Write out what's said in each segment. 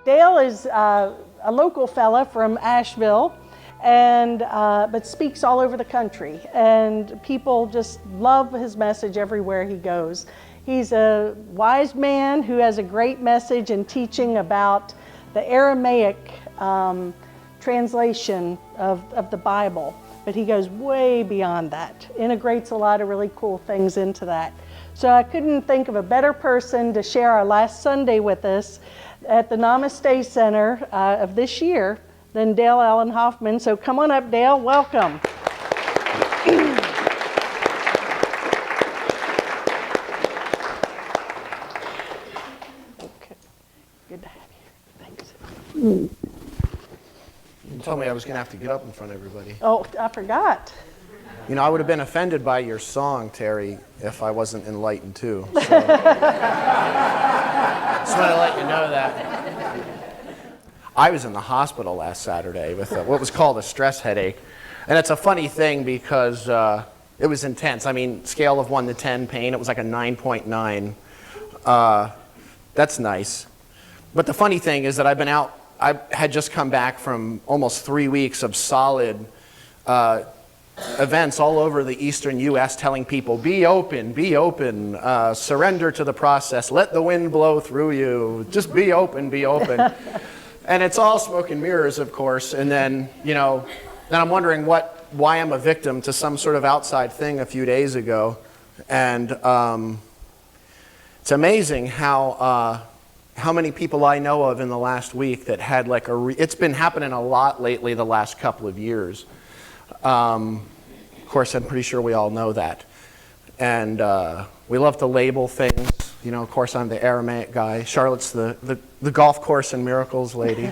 Dale is a local fella from Asheville, and but speaks all over the country, and people just love his message everywhere he goes. He's a wise man who has a great message and teaching about the Aramaic translation of the Bible, but he goes way beyond that, integrates a lot of really cool things into that. So I couldn't think of a better person to share our last Sunday with us at the Namaste Center of this year than Dale Allen Hoffman. So come on up, Dale. Welcome. Okay. Good to have you. Thanks. You told me I was going to have to get up in front of everybody. Oh, I forgot. You know, I would have been offended by your song, Terry, if I wasn't enlightened too. So. Just want to let you know that. I was in the hospital last Saturday with what was called a stress headache. And it's a funny thing because it was intense. I mean, scale of 1 to 10 pain, it was like a 9.9. That's nice. But the funny thing is that I've been out, I had just come back from almost 3 weeks of solid events all over the eastern U.S. telling people, be open, surrender to the process, let the wind blow through you, just be open, be open. And it's all smoke and mirrors, of course, and then, you know, then I'm wondering why I'm a victim to some sort of outside thing a few days ago. And it's amazing how many people I know of in the last week that had like it's been happening a lot lately the last couple of years. Of course, I'm pretty sure we all know that. And we love to label things. You know, of course, I'm the Aramaic guy. Charlotte's the golf course and miracles lady.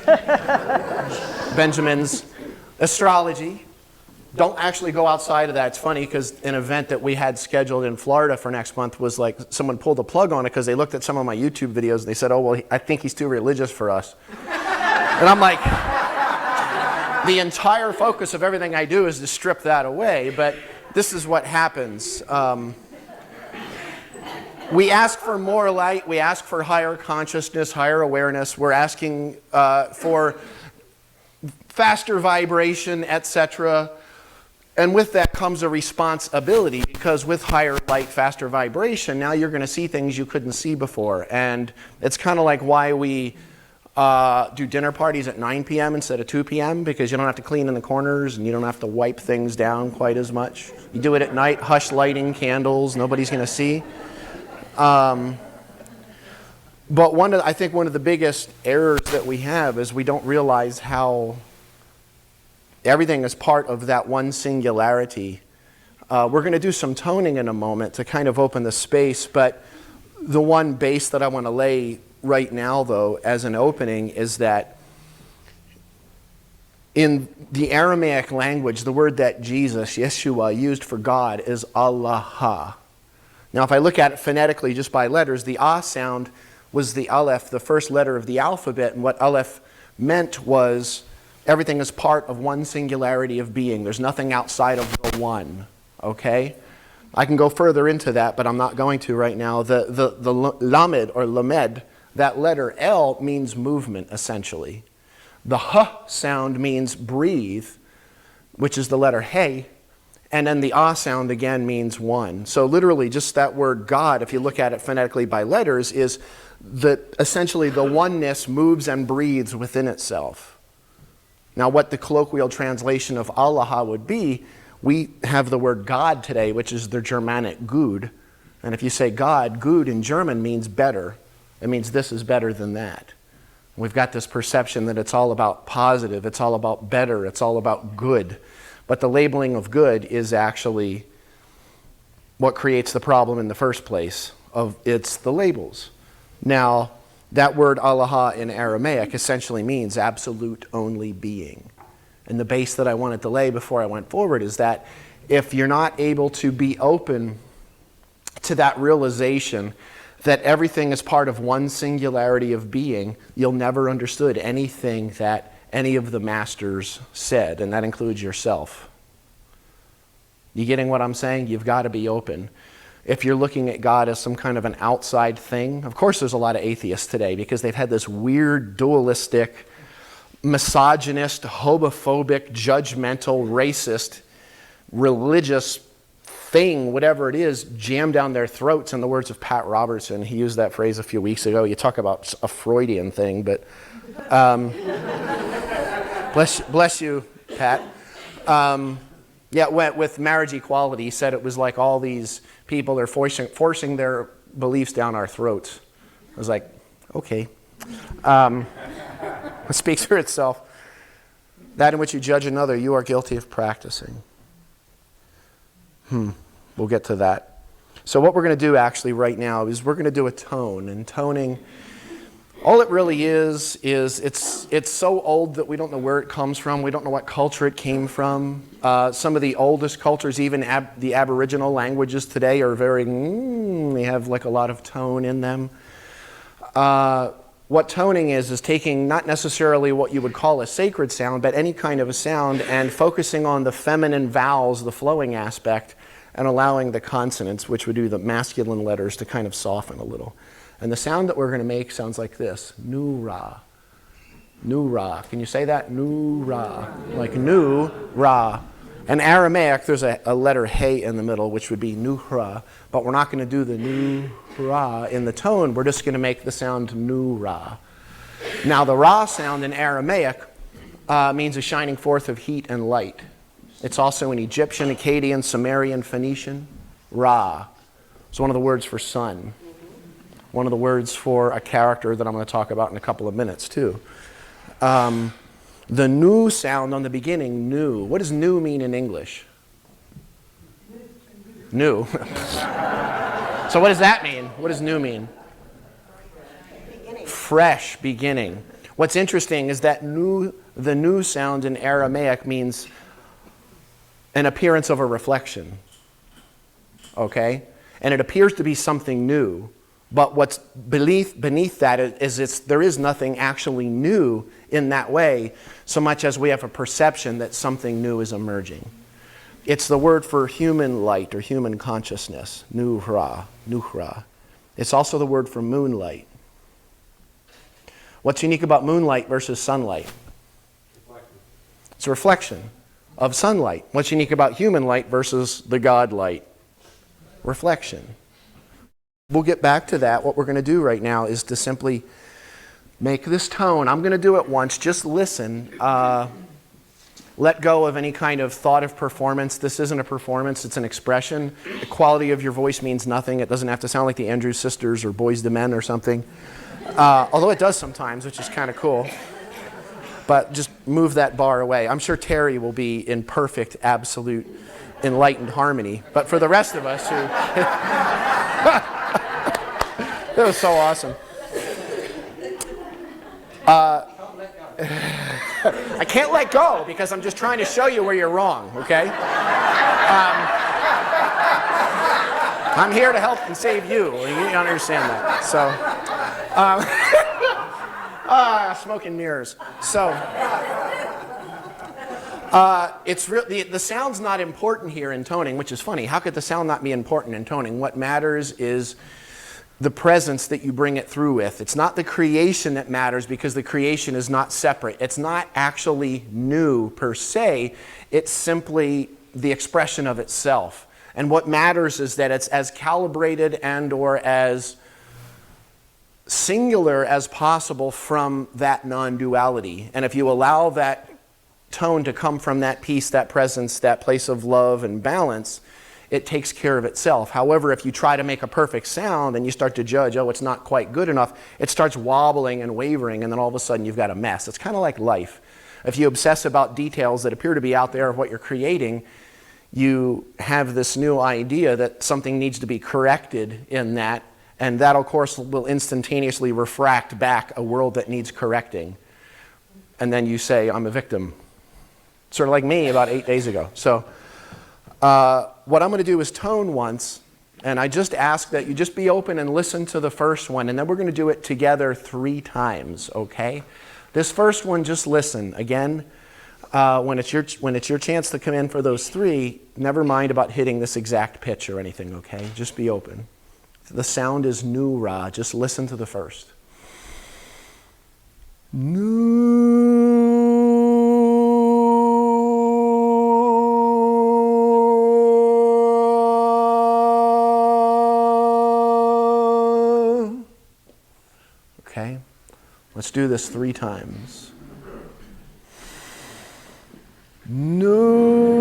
Benjamin's astrology. Don't actually go outside of that. It's funny because an event that we had scheduled in Florida for next month was like someone pulled a plug on it because they looked at some of my YouTube videos and they said, oh, well, I think he's too religious for us. And I'm like, the entire focus of everything I do is to strip that away, but this is what happens. We ask for more light, we ask for higher consciousness, higher awareness, we're asking for faster vibration, etc. And with that comes a responsibility, because with higher light, faster vibration, now you're going to see things you couldn't see before. And it's kind of like why we do dinner parties at 9 p.m. instead of 2 p.m. because you don't have to clean in the corners and you don't have to wipe things down quite as much. You do it at night, hush lighting, candles, nobody's going to see. But I think one of the biggest errors that we have is we don't realize how everything is part of that one singularity. We're going to do some toning in a moment to kind of open the space, but the one base that I want to lay right now, though, as an opening is that in the Aramaic language, the word that Jesus, Yeshua, used for God is Allah. Now, if I look at it phonetically just by letters, the ah sound was the aleph, the first letter of the alphabet, and what aleph meant was everything is part of one singularity of being. There's nothing outside of the one, okay? I can go further into that, but I'm not going to right now. The lamed or lamed, that letter L means movement, essentially. The h sound means breathe, which is the letter hey. And then the ah sound again means one. So literally just that word God, if you look at it phonetically by letters, is that essentially the oneness moves and breathes within itself. Now what the colloquial translation of Allah would be, we have the word God today, which is the Germanic gut. And if you say God, gut in German means better. It means this is better than that. We've got this perception that it's all about positive, it's all about better, it's all about good. But the labeling of good is actually what creates the problem in the first place. It's the labels. Now, that word Allah in Aramaic essentially means absolute only being. And the base that I wanted to lay before I went forward is that if you're not able to be open to that realization that everything is part of one singularity of being, you'll never understood anything that any of the masters said, and that includes yourself. You getting what I'm saying? You've got to be open. if you're looking at God as some kind of an outside thing. Of course, there's a lot of atheists today because they've had this weird, dualistic, misogynist, homophobic, judgmental, racist, religious thing, whatever it is, jammed down their throats. In the words of Pat Robertson, he used that phrase a few weeks ago. You talk about a Freudian thing, but bless you, Pat. With marriage equality, he said it was like all these people are forcing their beliefs down our throats. I was like, okay. It speaks for itself. That in which you judge another, you are guilty of practicing. We'll get to that. So what we're going to do actually right now is we're going to do a tone. And toning, all it really is it's so old that we don't know where it comes from. We don't know what culture it came from. Some of the oldest cultures, even the Aboriginal languages today, are very, they have like a lot of tone in them. What toning is taking not necessarily what you would call a sacred sound, but any kind of a sound and focusing on the feminine vowels, the flowing aspect, and allowing the consonants, which would do the masculine letters, to kind of soften a little. And the sound that we're going to make sounds like this. Nu-ra. Nu-ra. Can you say that? Nu-ra. Like nu-ra. In Aramaic, there's a letter hey in the middle, which would be nu-ra. But we're not going to do the nu-ra in the tone. We're just going to make the sound nu-ra. Now, the ra sound in Aramaic means a shining forth of heat and light. It's also in Egyptian, Akkadian, Sumerian, Phoenician. Ra. It's one of the words for sun. One of the words for a character that I'm going to talk about in a couple of minutes, too. The nu sound on the beginning, nu. What does nu mean in English? New. So what does that mean? What does new mean? Fresh beginning. What's interesting is that the nu sound in Aramaic means an appearance of a reflection. Okay? And it appears to be something new. But what's beneath that is there is nothing actually new in that way, so much as we have a perception that something new is emerging. It's the word for human light or human consciousness, nuhra. It's also the word for moonlight. What's unique about moonlight versus sunlight? It's a reflection of sunlight. What's unique about human light versus the God light? Reflection. We'll get back to that. What we're going to do right now is to simply make this tone. I'm going to do it once. Just listen. Let go of any kind of thought of performance. This isn't a performance. It's an expression. The quality of your voice means nothing. It doesn't have to sound like the Andrews Sisters or Boys to Men or something. Although it does sometimes, which is kind of cool. But just move that bar away. I'm sure Terry will be in perfect, absolute, enlightened harmony. But for the rest of us who... That was so awesome. I can't let go because I'm just trying to show you where you're wrong, okay? I'm here to help and save you. You understand that. So, smoke and mirrors. So, the sound's not important here in toning, which is funny. How could the sound not be important in toning? What matters is the presence that you bring it through with. It's not the creation that matters because the creation is not separate. It's not actually new per se. It's simply the expression of itself. And what matters is that it's as calibrated and or as singular as possible from that non-duality. And if you allow that tone to come from that peace, that presence, that place of love and balance, it takes care of itself. However, if you try to make a perfect sound and you start to judge, oh, it's not quite good enough, it starts wobbling and wavering, and then all of a sudden you've got a mess. It's kind of like life. If you obsess about details that appear to be out there of what you're creating, you have this new idea that something needs to be corrected in that, and that, of course, will instantaneously refract back a world that needs correcting. And then you say, I'm a victim. Sort of like me about 8 days ago. So, what I'm going to do is tone once, and I just ask that you just be open and listen to the first one, and then we're going to do it together 3 times, okay? This first one, just listen. Again, when it's your chance to come in for those three, never mind about hitting this exact pitch or anything, okay? Just be open. The sound is nu ra. Just listen to the first. Nu. Okay? Let's do this 3 times. Nu.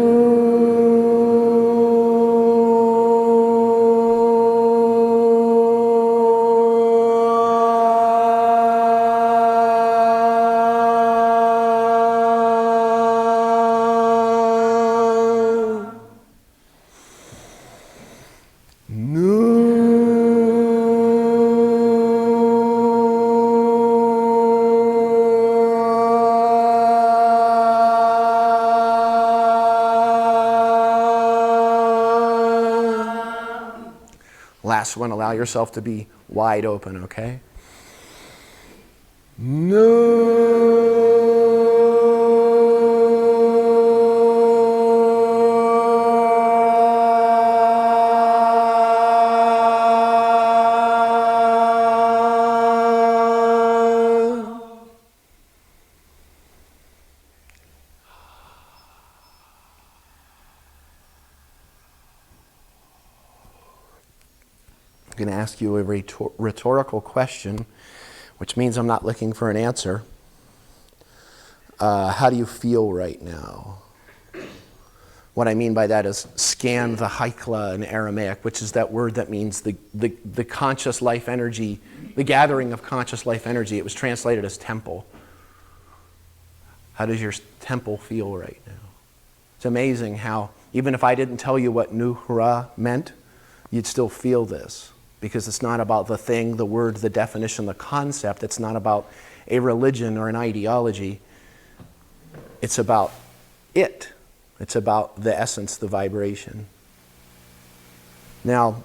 Last one, allow yourself to be wide open, okay? I'm going to ask you a rhetorical question, which means I'm not looking for an answer. How do you feel right now? What I mean by that is scan the haikla in Aramaic, which is that word that means the conscious life energy, the gathering of conscious life energy. It was translated as temple. How does your temple feel right now? It's amazing how, even if I didn't tell you what nuhra meant, you'd still feel this. Because it's not about the thing, the word, the definition, the concept. It's not about a religion or an ideology. It's about it. It's about the essence, the vibration. Now,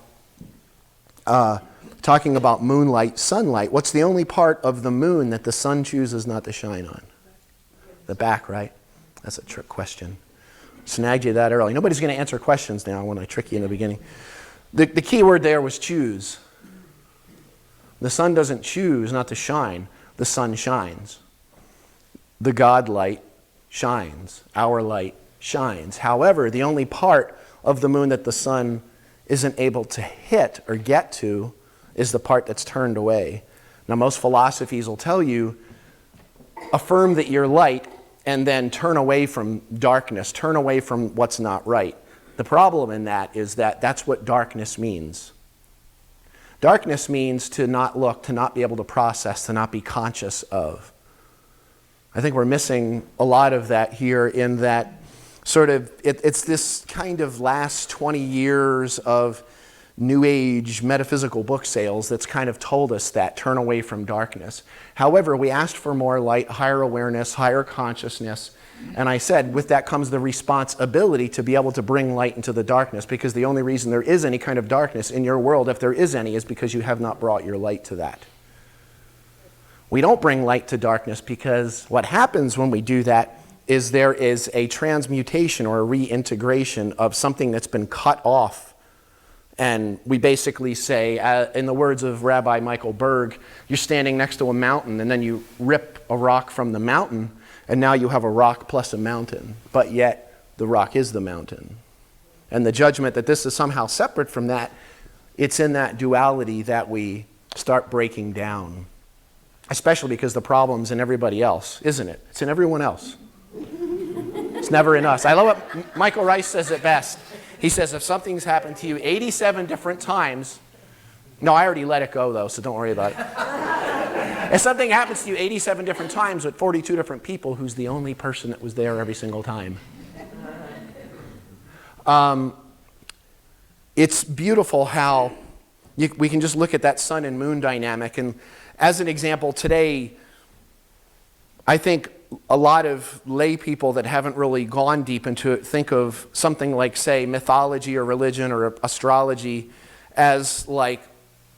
talking about moonlight, sunlight, what's the only part of the moon that the sun chooses not to shine on? The back, right? That's a trick question. Snagged you that early. Nobody's going to answer questions now when I trick you in the beginning. The key word there was choose. The sun doesn't choose not to shine. The sun shines. The God light shines. Our light shines. However, the only part of the moon that the sun isn't able to hit or get to is the part that's turned away. Now, most philosophies will tell you, affirm that you're light and then turn away from darkness, turn away from what's not right. The problem in that is that that's what darkness means. Darkness means to not look, to not be able to process, to not be conscious of. I think we're missing a lot of that here in that sort of, it's this kind of last 20 years of New Age metaphysical book sales that's kind of told us that, turn away from darkness. However, we asked for more light, higher awareness, higher consciousness. And I said, with that comes the responsibility to be able to bring light into the darkness, because the only reason there is any kind of darkness in your world, if there is any, is because you have not brought your light to that. We don't bring light to darkness because what happens when we do that is there is a transmutation or a reintegration of something that's been cut off. And we basically say, in the words of Rabbi Michael Berg, you're standing next to a mountain and then you rip a rock from the mountain, and now you have a rock plus a mountain, but yet the rock is the mountain. And the judgment that this is somehow separate from that, it's in that duality that we start breaking down. Especially because the problem's in everybody else, isn't it? It's in everyone else. It's never in us. I love what Michael Rice says it best. He says, if something's happened to you 87 different times, no, I already let it go though, so don't worry about it. If something happens to you 87 different times with 42 different people, who's the only person that was there every single time? It's beautiful how we can just look at that sun and moon dynamic. And as an example, today, I think a lot of lay people that haven't really gone deep into it think of something like, say, mythology or religion or astrology as like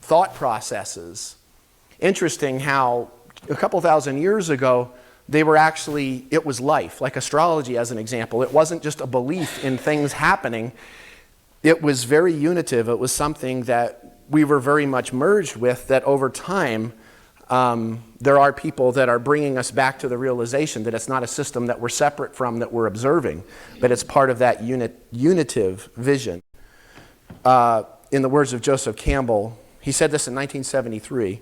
thought processes. Interesting how a couple thousand years ago, they were actually, it was life, like astrology as an example. It wasn't just a belief in things happening. It was very unitive. It was something that we were very much merged with, that over time, there are people that are bringing us back to the realization that it's not a system that we're separate from, that we're observing, but it's part of that unitive vision. In the words of Joseph Campbell, he said this in 1973.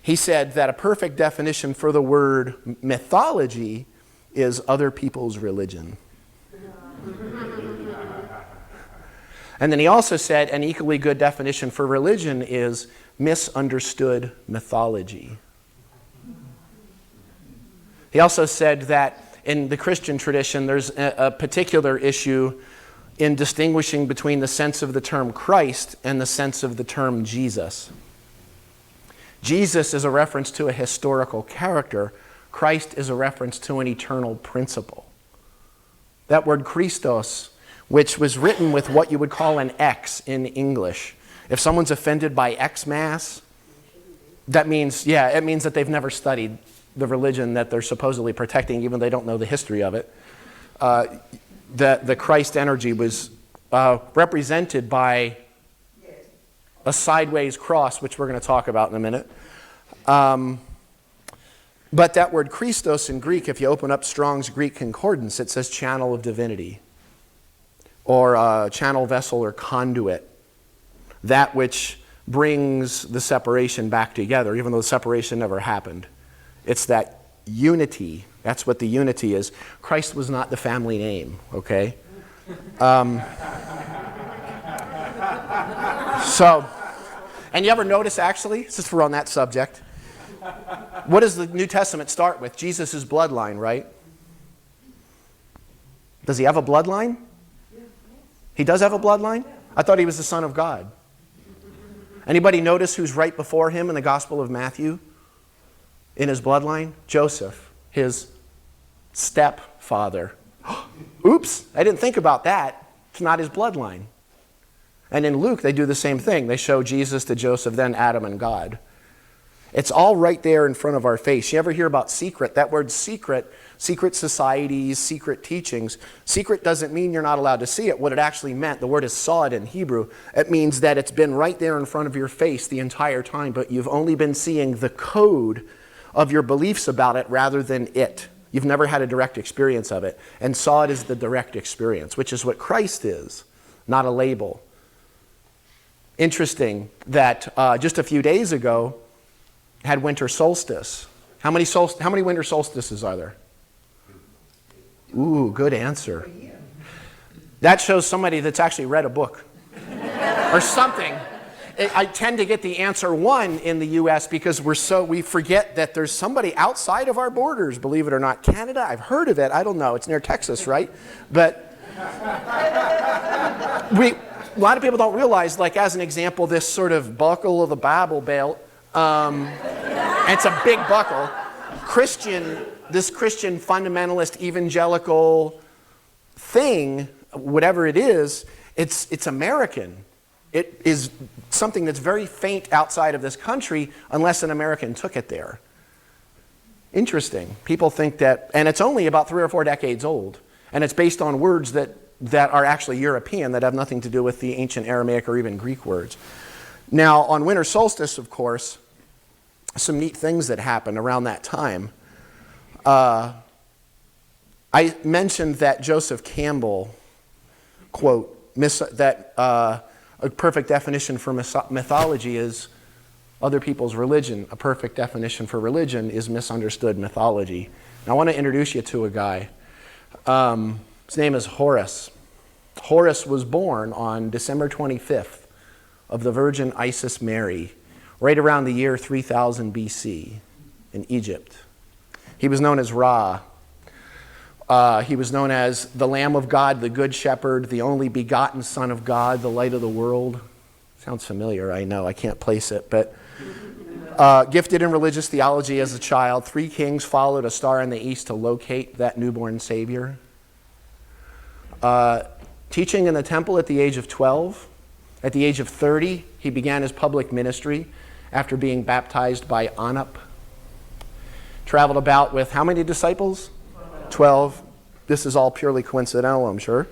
He said that a perfect definition for the word mythology is other people's religion. And then he also said an equally good definition for religion is misunderstood mythology. He also said that in the Christian tradition, there's a particular issue in distinguishing between the sense of the term Christ and the sense of the term Jesus. Jesus is a reference to a historical character. Christ is a reference to an eternal principle. That word Christos, which was written with what you would call an X in English. If someone's offended by Xmas, that means, it means that they've never studied the religion that they're supposedly protecting, even though they don't know the history of it. The Christ energy was represented by a sideways cross, which we're going to talk about in a minute. But that word Christos in Greek, if you open up Strong's Greek Concordance, it says channel of divinity, or channel, vessel, or conduit. That which brings the separation back together, even though the separation never happened. It's that unity. That's what the unity is. Christ was not the family name, okay? And you ever notice, actually, since we're on that subject, what does the New Testament start with? Jesus' bloodline, right? Does he have a bloodline? He does have a bloodline? I thought he was the Son of God. Anybody notice who's right before him in the Gospel of Matthew? In his bloodline? Joseph, his stepfather. Oops, I didn't think about that. It's not his bloodline. And in Luke, they do the same thing. They show Jesus to Joseph, then Adam and God. It's all right there in front of our face. You ever hear about secret? That word secret, secret societies, secret teachings. Secret doesn't mean you're not allowed to see it. What it actually meant, the word is sod in Hebrew. It means that it's been right there in front of your face the entire time, but you've only been seeing the code of your beliefs about it rather than it. You've never had a direct experience of it. And sod is the direct experience, which is what Christ is, not a label. Interesting that just a few days ago had winter solstice. How many winter solstices are there? Ooh, good answer. That shows somebody that's actually read a book or something. I tend to get the answer 1 in the U.S. because we forget that there's somebody outside of our borders, believe it or not. Canada, I've heard of it. I don't know. It's near Texas, right? But a lot of people don't realize, like as an example, this sort of buckle of the Bible Belt, it's a big buckle. This Christian fundamentalist evangelical thing, whatever it is, it's American. It is something that's very faint outside of this country unless an American took it there. Interesting. People think that, and it's only about 3 or 4 decades old, and it's based on words that are actually European, that have nothing to do with the ancient Aramaic or even Greek words. Now, on winter solstice, of course, some neat things that happen around that time. I mentioned that Joseph Campbell, quote, a perfect definition for mythology is other people's religion. A perfect definition for religion is misunderstood mythology. Now, I want to introduce you to a guy. His name is Horus. Horus was born on December 25th of the Virgin Isis Mary, right around the year 3000 BC in Egypt. He was known as Ra. He was known as the Lamb of God, the Good Shepherd, the only begotten Son of God, the light of the world. Sounds familiar, I know, I can't place it, but gifted in religious theology as a child. 3 kings followed a star in the east to locate that newborn Savior. Teaching in the temple at the age of 12. At the age of 30, he began his public ministry after being baptized by Anup. traveled about with how many disciples? 12. This is all purely coincidental, I'm sure.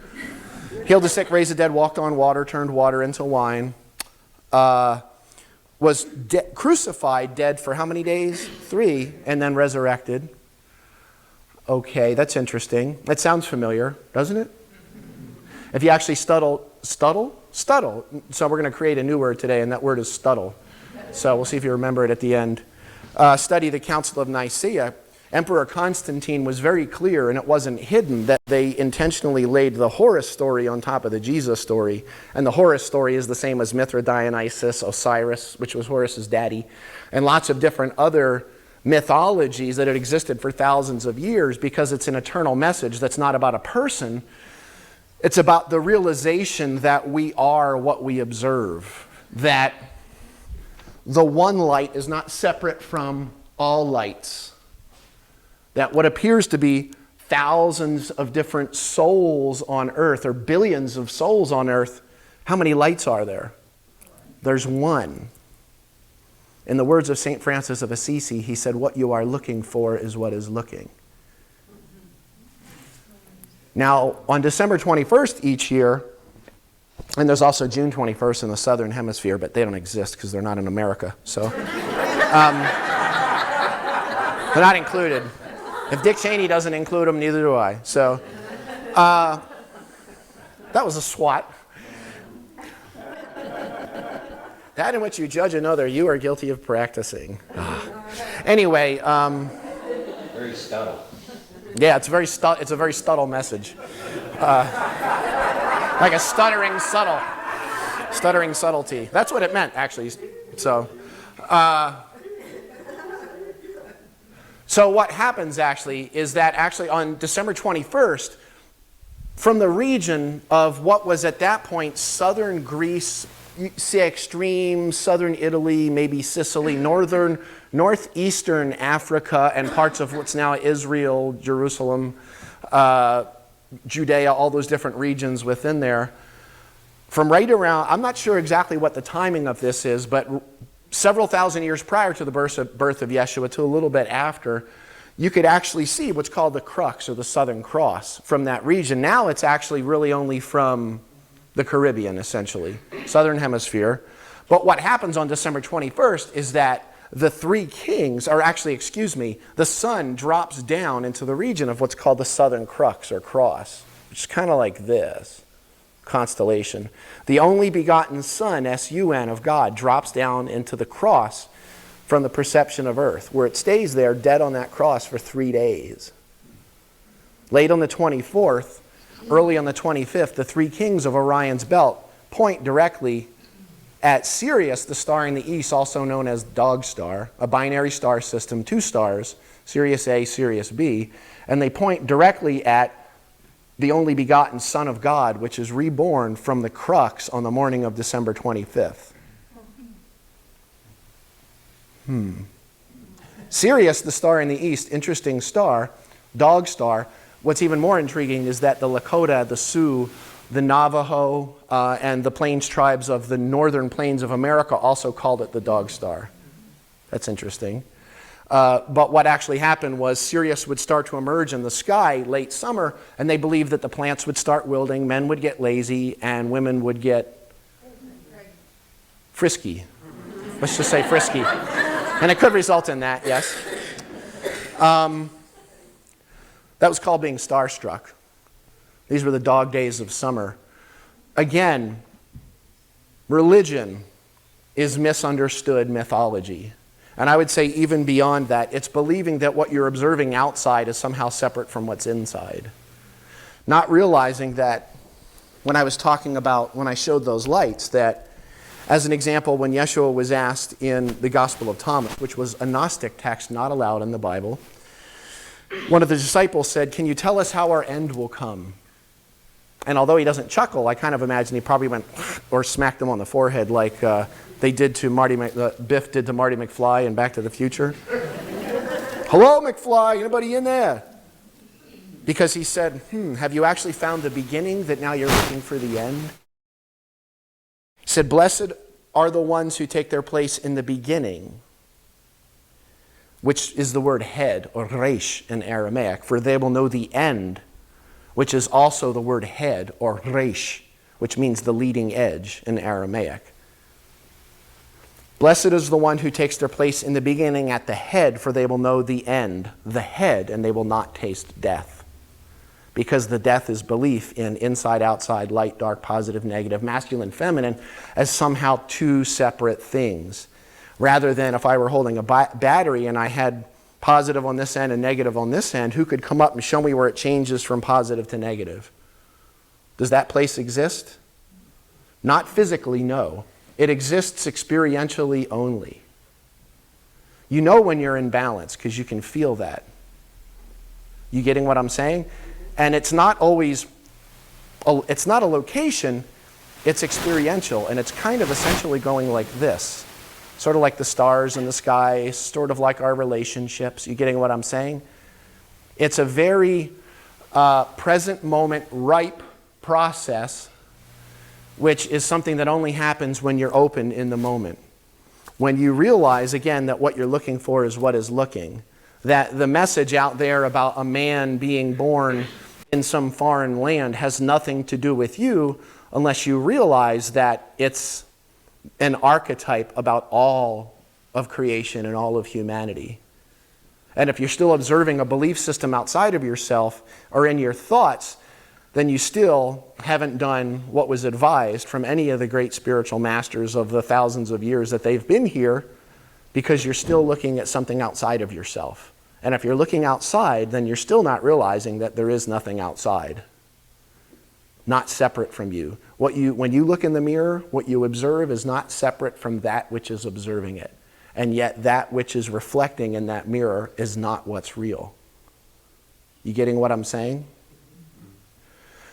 Healed the sick, raised the dead, walked on water, turned water into wine. Was crucified, dead for how many days? 3, and then resurrected. Okay, that's interesting. That sounds familiar, doesn't it? If you actually stuttle. So we're going to create a new word today, and that word is stuttle. So we'll see if you remember it at the end. Study the Council of Nicaea. Emperor Constantine was very clear, and it wasn't hidden, that they intentionally laid the Horus story on top of the Jesus story. And the Horus story is the same as Mithra, Dionysus, Osiris, which was Horus's daddy, and lots of different other mythologies that had existed for thousands of years, because it's an eternal message that's not about a person. It's about the realization that we are what we observe, that the one light is not separate from all lights, that what appears to be thousands of different souls on earth, or billions of souls on earth, how many lights are there? There's one. In the words of St. Francis of Assisi, he said, "What you are looking for is what is looking." Now, on December 21st each year, and there's also June 21st in the Southern Hemisphere, but they don't exist because they're not in America, so they're not included. If Dick Cheney doesn't include them, neither do I. So that was a swat. That in which you judge another, you are guilty of practicing. Anyway. Very subtle. Yeah, it's a very subtle message. Like a stuttering subtlety. That's what it meant, actually. So what happens actually is that actually on December 21st, from the region of what was at that point southern Greece, say extreme southern Italy, maybe Sicily, northeastern Africa, and parts of what's now Israel, Jerusalem, Judea, all those different regions within there. From right around, I'm not sure exactly what the timing of this is, but several thousand years prior to the birth of Yeshua to a little bit after, you could actually see what's called the crux, or the Southern Cross, from that region. Now it's actually really only from the Caribbean, essentially, Southern Hemisphere. But what happens on December 21st is that the 3 kings, or actually, the sun drops down into the region of what's called the Southern Crux, or Cross, which is kind of like this constellation. The only begotten Son, S-U-N, of God, drops down into the cross from the perception of earth, where it stays there dead on that cross for 3 days. Late on the 24th, early on the 25th, the 3 kings of Orion's belt point directly at Sirius, the star in the east, also known as Dog Star, a binary star system, 2 stars, Sirius A, Sirius B, and they point directly at the only begotten Son of God, which is reborn from the crux on the morning of December 25th. Sirius, the star in the east, interesting star, Dog Star. What's even more intriguing is that the Lakota, the Sioux, the Navajo, and the Plains tribes of the northern plains of America also called it the Dog Star. That's interesting. But what actually happened was Sirius would start to emerge in the sky late summer, and they believed that the plants would start wilting, men would get lazy, and women would get frisky. Let's just say frisky. And it could result in that, yes. That was called being starstruck. These were the dog days of summer. Again, religion is misunderstood mythology. And I would say even beyond that, it's believing that what you're observing outside is somehow separate from what's inside. Not realizing that when I showed those lights, that as an example, when Yeshua was asked in the Gospel of Thomas, which was a Gnostic text not allowed in the Bible, one of the disciples said, "Can you tell us how our end will come?" And although he doesn't chuckle, I kind of imagine he probably went or smacked him on the forehead like they did to Biff did to Marty McFly in Back to the Future. "Hello, McFly, anybody in there?" Because he said, have you actually found the beginning that now you're looking for the end? He said, "Blessed are the ones who take their place in the beginning. which is the word head, or resh in Aramaic, for they will know the end, which is also the word head, or resh, which means the leading edge in Aramaic. Blessed is the one who takes their place in the beginning at the head, for they will know the end, the head, and they will not taste death. Because the death is belief in inside, outside, light, dark, positive, negative, masculine, feminine, as somehow two separate things. Rather than if I were holding a battery and I had positive on this end and negative on this end, who could come up and show me where it changes from positive to negative? Does that place exist? Not physically, no. It exists experientially only. You know when you're in balance because you can feel that. You getting what I'm saying? And it's not always, it's not a location, it's experiential, and it's kind of essentially going like this. Sort of like the stars in the sky, sort of like our relationships. You getting what I'm saying? It's a very present moment, ripe process, which is something that only happens when you're open in the moment. When you realize, again, that what you're looking for is what is looking. That the message out there about a man being born in some foreign land has nothing to do with you unless you realize that it's an archetype about all of creation and all of humanity. And if you're still observing a belief system outside of yourself or in your thoughts, then you still haven't done what was advised from any of the great spiritual masters of the thousands of years that they've been here, because you're still looking at something outside of yourself. And if you're looking outside, then you're still not realizing that there is nothing outside, not separate from you. When you look in the mirror, what you observe is not separate from that which is observing it. And yet that which is reflecting in that mirror is not what's real. You getting what I'm saying?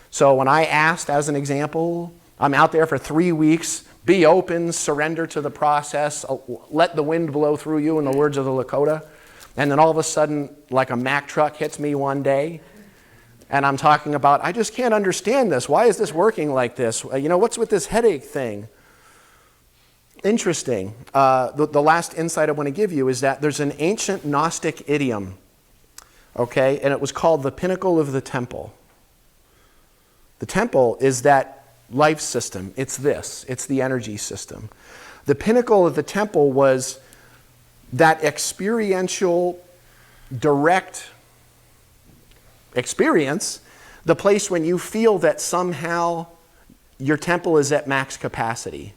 So when I asked, as an example, I'm out there for 3 weeks, be open, surrender to the process, let the wind blow through you, in the words of the Lakota. And then all of a sudden, like a Mack truck hits me one day, and I'm talking about, I just can't understand this. Why is this working like this? What's with this headache thing? Interesting. The last insight I want to give you is that there's an ancient Gnostic idiom, okay, and it was called the pinnacle of the temple. The temple is that life system. It's this. It's the energy system. The pinnacle of the temple was that experiential, direct experience, the place when you feel that somehow your temple is at max capacity.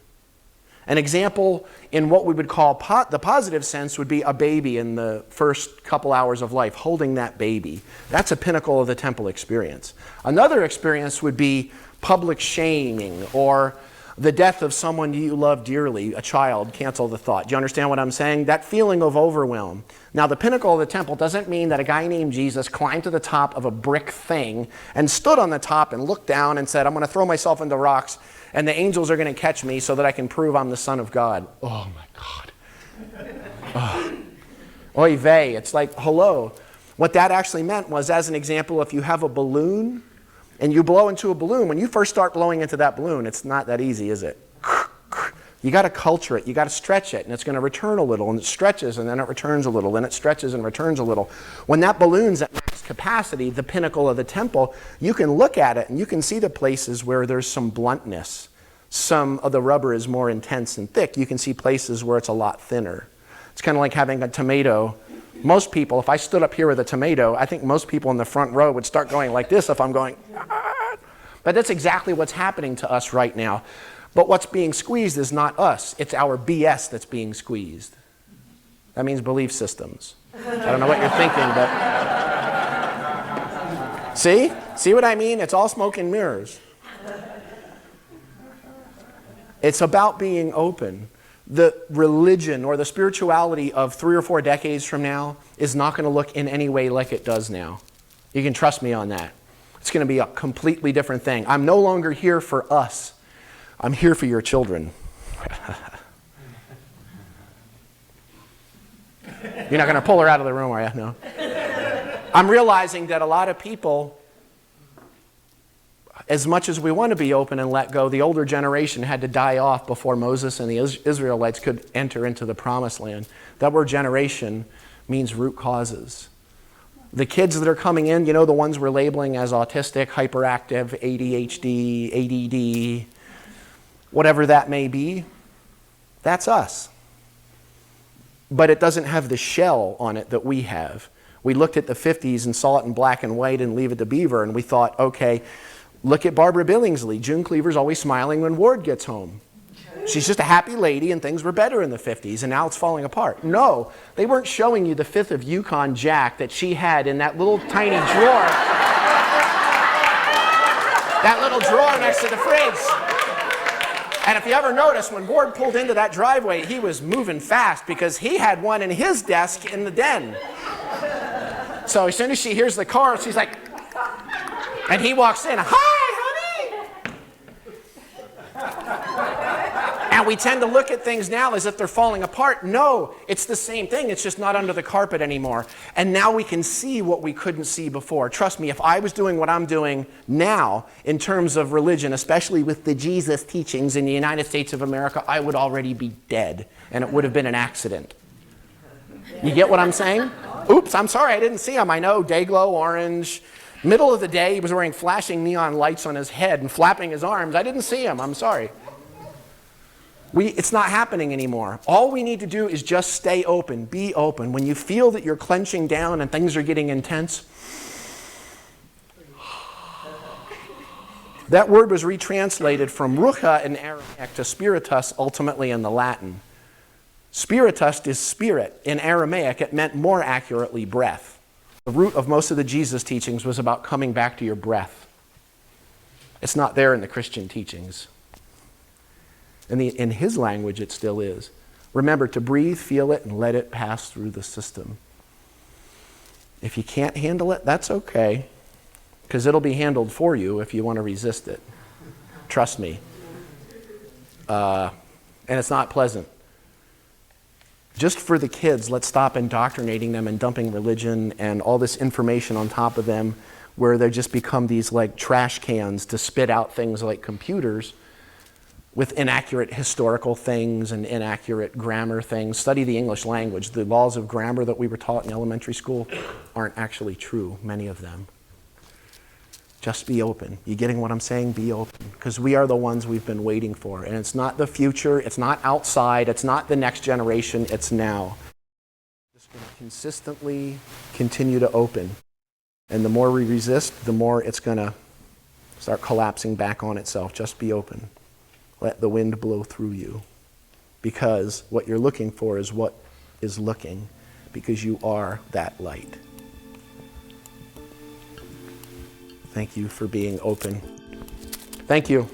An example in what we would call the positive sense would be a baby in the first couple hours of life, holding that baby. That's a pinnacle of the temple experience. Another experience would be public shaming or the death of someone you love dearly, a child, cancel the thought. Do you understand what I'm saying? That feeling of overwhelm. Now, the pinnacle of the temple doesn't mean that a guy named Jesus climbed to the top of a brick thing and stood on the top and looked down and said, I'm going to throw myself into rocks and the angels are going to catch me so that I can prove I'm the Son of God. Oh, my God. Oh. Oy vey. It's like, hello. What that actually meant was, as an example, if you have a balloon and you blow into a balloon, when you first start blowing into that balloon, it's not that easy, is it? You got to culture it. You got to stretch it, and it's going to return a little, and it stretches, and then it returns a little, then it stretches and returns a little. When that balloon's at max capacity, the pinnacle of the temple, you can look at it, and you can see the places where there's some bluntness. Some of the rubber is more intense and thick. You can see places where it's a lot thinner. It's kind of like having a tomato. Most people, if I stood up here with a tomato, I think most people in the front row would start going like this if I'm going, ah. But that's exactly what's happening to us right now. But what's being squeezed is not us. It's our BS that's being squeezed. That means belief systems. I don't know what you're thinking, but... See what I mean? It's all smoke and mirrors. It's about being open. The religion or the spirituality of 3 or 4 decades from now is not going to look in any way like it does now. You can trust me on that. It's going to be a completely different thing. I'm no longer here for us. I'm here for your children. You're not going to pull her out of the room, are you? No. I'm realizing that a lot of people, as much as we want to be open and let go, the older generation had to die off before Moses and the Israelites could enter into the promised land. That word generation means root causes. The kids that are coming in, you know, the ones we're labeling as autistic, hyperactive, ADHD, ADD, whatever that may be, that's us. But it doesn't have the shell on it that we have. We looked at the 50s and saw it in black and white and Leave It to Beaver, and we thought, okay, look at Barbara Billingsley. June Cleaver's always smiling when Ward gets home. She's just a happy lady, and things were better in the 50s, and now it's falling apart. No, they weren't showing you the 5th of Yukon Jack that she had in that little tiny drawer. That little drawer next to the fridge. And if you ever noticed, when Ward pulled into that driveway, he was moving fast because he had one in his desk in the den. So as soon as she hears the car, she's like, and he walks in, "Hi, honey!" And we tend to look at things now as if they're falling apart. No, it's the same thing. It's just not under the carpet anymore. And now we can see what we couldn't see before. Trust me, if I was doing what I'm doing now in terms of religion, especially with the Jesus teachings in the United States of America, I would already be dead. And it would have been an accident. You get what I'm saying? Oops, I'm sorry, I didn't see him. I know, day glow, orange. Middle of the day, he was wearing flashing neon lights on his head and flapping his arms. I didn't see him, I'm sorry. It's not happening anymore. All we need to do is just stay open, be open. When you feel that you're clenching down and things are getting intense, that word was retranslated from rucha in Aramaic to spiritus ultimately in the Latin. Spiritus is spirit. In Aramaic, it meant more accurately breath. The root of most of the Jesus teachings was about coming back to your breath. It's not there in the Christian teachings. In his language, it still is. Remember to breathe, feel it, and let it pass through the system. If you can't handle it, that's okay, because it'll be handled for you if you want to resist it. Trust me. And it's not pleasant. Just for the kids, let's stop indoctrinating them and dumping religion and all this information on top of them where they just become these like trash cans to spit out things like computers with inaccurate historical things and inaccurate grammar things. Study the English language. The laws of grammar that we were taught in elementary school aren't actually true, many of them. Just be open. You getting what I'm saying? Be open. Because we are the ones we've been waiting for. And it's not the future, it's not outside, it's not the next generation, it's now. Just going to consistently continue to open. And the more we resist, the more it's going to start collapsing back on itself. Just be open. Let the wind blow through you. Because what you're looking for is what is looking. Because you are that light. Thank you for being open. Thank you.